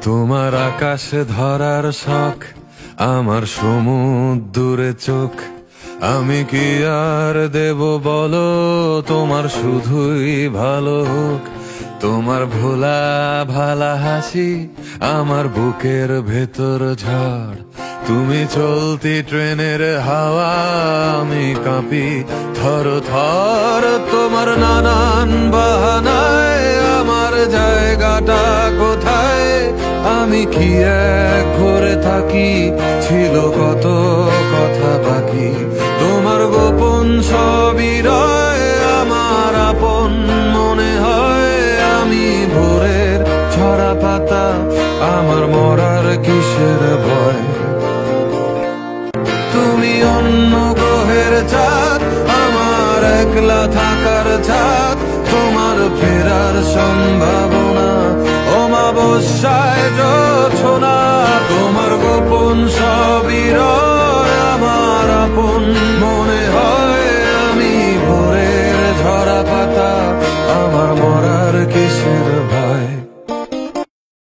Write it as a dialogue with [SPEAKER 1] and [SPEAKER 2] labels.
[SPEAKER 1] তোমার আকাশে ধরার শখ, আমার সমুদ্রে চোখ। আমি কি আর দেব বলো, তোমার শুধুই ভালো হোক। তোমার ভোলা ভালা হাসি আমার বুকের ভেতর ঝড়। তুমি চলতি ট্রেনের হাওয়া, আমি কাঁপি থর থর। তোমার নানান বাহানায় আমার জায়গাটা কোথায়? আমি কি এক ঘরে থাকি, ছিল কত কথা বাকি। তোমার গোপন সবই রয়, আমার আপন মনে হয়। আমি ভোরের ছড়া পাতা, আমার মরার কিসের ভয়? তুমি অন্য গ্রহের চাঁদ, আমার একলা থাকার ছাদ। তোমার ফেরার সম্ভাবনা অমাবস্যায় জোছনা। তোমার গোপন সবই রয়, আমার আপন মনে হয়। আমি ভোরের ঝরা পাতা, আমার